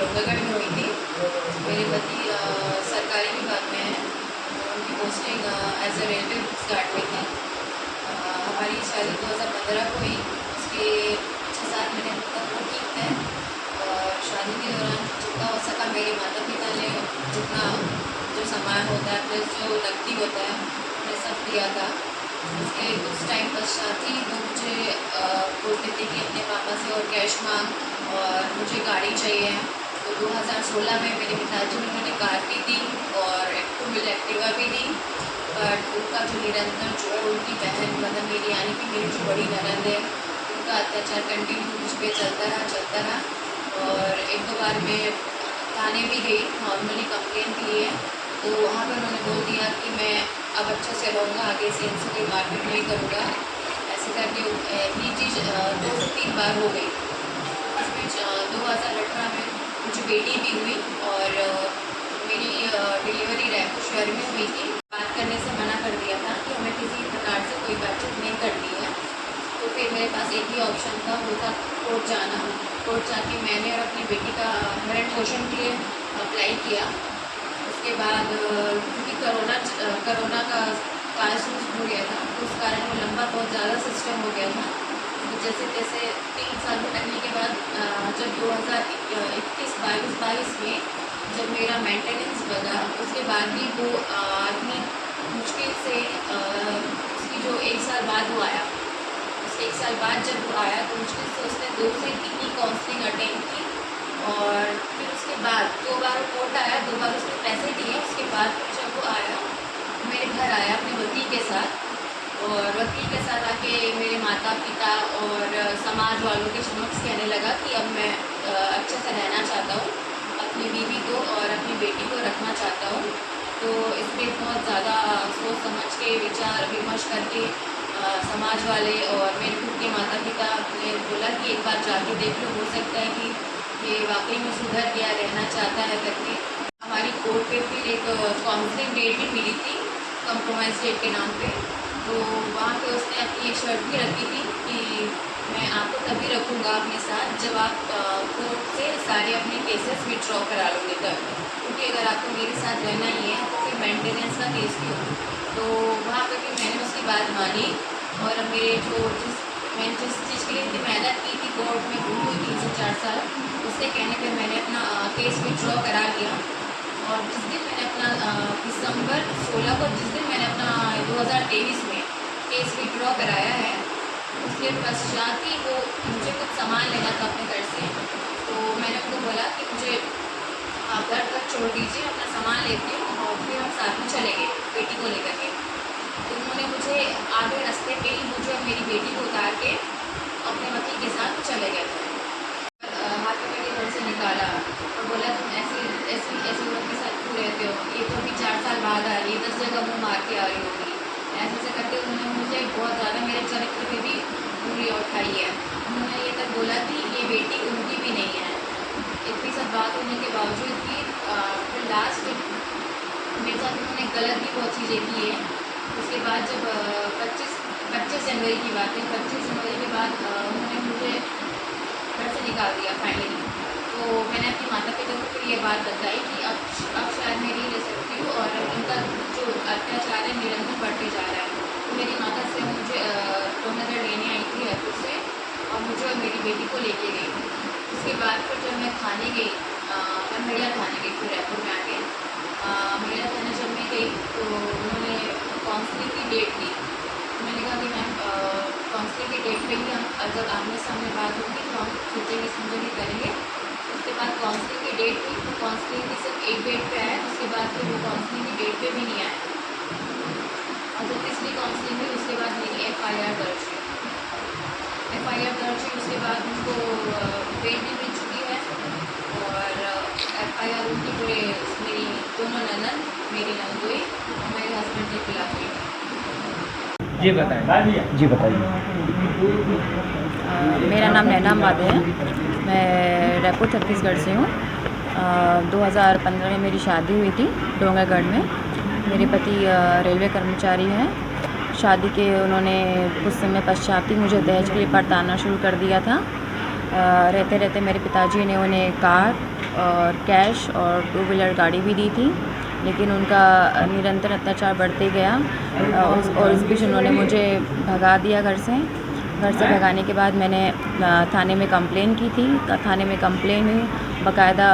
डोंगरगढ़ में हुई थी। मेरे पति सरकारी विभाग में हैं। उनकी posting as a railway guard में थी। हमारी शादी 2015 को हुई। उसके 6-7 महीने तक वो ठीक थे और शादी के दौरान जितना हो सका मेरे माता पिता ने जितना जो सामान होता है प्लस जो नकदी होता है उन्हें सब दिया था। उसके कुछ टाइम पश्चात ही वो मुझे बोलते थे कि अपने पापा से और कैश मांग और मुझे गाड़ी चाहिए। तो 2016 में मेरे पिताजी ने मुझे कार भी दी और एक 2 व्हीलर एक्टिवा भी दी। बट उनका जो निरंतर जो है उनकी बहन मतलब मेरी यानी कि मेरी जो बड़ी ननद है उनका अत्याचार कंटिन्यू मुझ पर चलता रहा और 1-2 बार मैं थाने भी गई, नॉर्मली कंप्लेन के लिए। तो वहाँ पर उन्होंने बोल दिया कि मैं अब अच्छे से रहूँगा, आगे से इनसे कोई मारपीट नहीं करूँगा। ऐसे करके ये चीज़ 2 से 3 बार हो गई। इस बीच 2018 में मुझे बेटी भी हुई और मेरी डिलीवरी रायपुर शहर में हुई थी। बात करने से मना कर दिया था कि हमें किसी प्रकार से कोई बातचीत नहीं करनी है। तो फिर मेरे पास एक ही ऑप्शन था, वो था कोर्ट जाना। कोर्ट जाके मैंने और अपनी बेटी का भरण पोषण के लिए अप्लाई किया। उसके बाद क्योंकि कोरोना का काल हो गया था तो उस कारण वो लंबा बहुत ज़्यादा सिस्टम हो गया था। तो जैसे तैसे 3 साल भटकने के बाद जब 2021-22 में जब मेरा मेंटेनेंस बना उसके बाद भी वो आदमी मुश्किल से उसकी जो 1 साल बाद वो आया। उसके 1 साल बाद जब वो आया तो मुश्किल से उसने 2 से 3 ही काउंसलिंग अटेंड की और फिर उसके बाद 2 बार कोर्ट आया, 2 बार उसने पैसे दिए। उसके बाद फिर जब वो आया मेरे घर आया अपने वकील के साथ और वकील के साथ आके मेरे माता पिता और समाज वालों के समक्ष कहने लगा कि अब मैं अच्छे से रहना चाहता हूँ, अपनी बीवी को और अपनी बेटी को रखना चाहता हूँ। तो इस पर बहुत ज़्यादा सोच समझ के विचार विमर्श करके समाज वाले और मेरे खुद के माता पिता ने बोला कि एक बार जाके देख लो, हो सकता है कि ये वाकई में सुधर गया, रहना चाहता है करके। हमारी कोर्ट पे फिर एक काउंसलिंग डेट भी मिली थी कंप्रोमाइज़ डेट के नाम पे। तो वहाँ पे उसने अपनी एक शर्त भी रखी थी कि मैं आपको तभी रखूँगा अपने साथ जब आप कोर्ट से सारे अपने केसेस विड्रॉ करा लोगे तब, क्योंकि अगर आपको मेरे साथ रहना ही है तो फिर मेंटेनेंस का केस भी हो। तो वहाँ पर भी मैंने उसकी बात मानी और मेरे मैंने जिस चीज़ के लिए इतनी मेहनत की थी कोर्ट में घूमी हुई 3 से 4 साल, उसके कहने पर मैंने अपना केस विड्रॉ करा लिया। और जिस दिन मैंने अपना दिसंबर 16 को जिस दिन मैंने अपना 2023 में केस विड्रॉ कराया है उसके पश्चात ही वो मुझे कुछ सामान लेना था अपने घर से। तो मैंने उनको बोला कि मुझे आप घर तक छोड़ दीजिए, अपना सामान लेती हूँ और फिर हम साथ में चलेंगे बेटी को लेकर के। तो उन्होंने मुझे आधे रास्ते पे ही मुझे और मेरी बेटी को उतार के अपने वकील के साथ चले गए थे। हाथ में मेरे घर से निकाला और बोला तुम ऐसी औरत के साथ क्यों रहते हो, ये तो अभी 4 साल बाद आ रही है, 10 जगह मुँह मार के आ रही होगी। ऐसे करके उन्होंने मुझे बहुत ज़्यादा मेरे चरित्र पे भी बुरी उठाई है। उन्होंने ये तक बोला कि ये बेटी उनकी भी नहीं है। इतनी सब बात होने के बावजूद भी फिर लास्ट मेरे साथ उन्होंने गलत भी बहुत चीज़ें की है। उसके बाद जब 25 जनवरी की बात है, 25 जनवरी के बाद उन्होंने मुझे घर से निकाल दिया फाइनली। तो मैंने अपने माता पिता को फिर ये बात बताई कि अब शायद मैं नहीं रह सकती हूँ और इनका जो अत्याचार है निरंतर बढ़ते जा रहा है। तो मेरी माता से मुझे डोंगरगढ़ लेने आई थी रायपुर से और मुझे और मेरी बेटी को लेके गई। उसके बाद फिर जब मैं थाने गई, मैं महिला थाने गई फिर रायपुर में आके महिला थाने जब मैं गई तो उन्होंने काउंसलिंग की डेट दी। मैंने कहा कि मैम काउंसलिंग की डेट पे ही हम जब आमने सामने बात होगी तो हम सोचेंगे समझेंगे करेंगे। उसके बाद काउंसलिंग की डेट हुई तो काउंसलिंग की सिर्फ एक डेट पे आया, उसके बाद फिर वो काउंसलिंग की डेट पे भी नहीं आया। और जब तीसरी काउंसलिंग हुई उसके बाद मेरी FIR दर्ज हुई। FIR दर्ज हुई उसके बाद उनको बेल भी मिल चुकी है और FIR उनकी पूरे मेरी दोनों ननद, मेरी नंदोई और मेरे हस्बैंड के खिलाफ हुई। जी बताइए। जी बताइए। मेरा नाम नैना अम्बादे है। मैं रायपुर छत्तीसगढ़ से हूँ। 2015 में मेरी शादी हुई थी डोंगरगढ़ में। मेरे पति रेलवे कर्मचारी हैं। शादी के उन्होंने कुछ समय पश्चात ही मुझे दहेज के लिए परताना शुरू कर दिया था। रहते रहते मेरे पिताजी ने उन्हें कार और कैश और 2 व्हीलर गाड़ी भी दी थी, लेकिन उनका निरंतर अत्याचार बढ़ते गया। और इस बीच उन्होंने मुझे भगा दिया घर से भगाने के बाद मैंने थाने में कंप्लेन की थी। थाने में कंप्लेन हुई, बाकायदा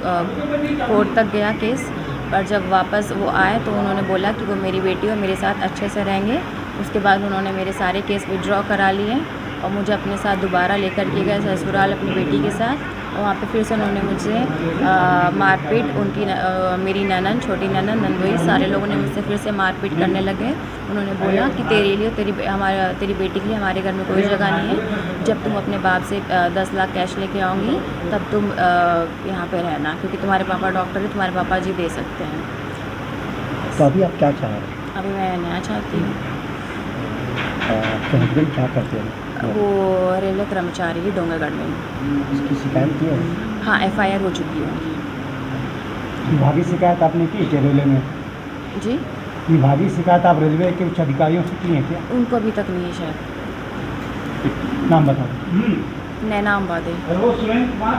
कोर्ट तक गया केस। पर जब वापस वो आए तो उन्होंने बोला कि वो मेरी बेटी और मेरे साथ अच्छे से रहेंगे। उसके बाद उन्होंने मेरे सारे केस विड्रॉ करा लिए और मुझे अपने साथ दोबारा लेकर के गए ससुराल अपनी बेटी के साथ। और वहाँ पे फिर से उन्होंने मुझसे मारपीट, मेरी ननद, छोटी ननद, नंदोई, सारे लोगों ने मुझसे फिर से मारपीट करने लगे। उन्होंने बोला कि तेरे लिए, तेरी बेटी के लिए हमारे घर में कोई जगह नहीं है। जब तुम अपने बाप से 10 लाख कैश लेके आओगी तब तुम यहाँ पे रहना, क्योंकि तुम्हारे पापा डॉक्टर है, तुम्हारे पापा जी दे सकते हैं। तो अभी आप क्या चाह रहे हैं? अभी मैं नया चाहती हूँ। आपके हस्बैंड क्या करते हैं? वो रेलवे कर्मचारी है डोंगरगढ़ में। इसकी शिकायत की है? हाँ, FIR हो चुकी है। विभागीय शिकायत आपने की है रेलवे में? जी, विभागीय शिकायत आप रेलवे के उच्च अधिकारियों से की है क्या? उनको अभी तक नहीं है शायद। नाम बताओ। नैना अम्बादे। हेलो सुरेंद्र कुमार।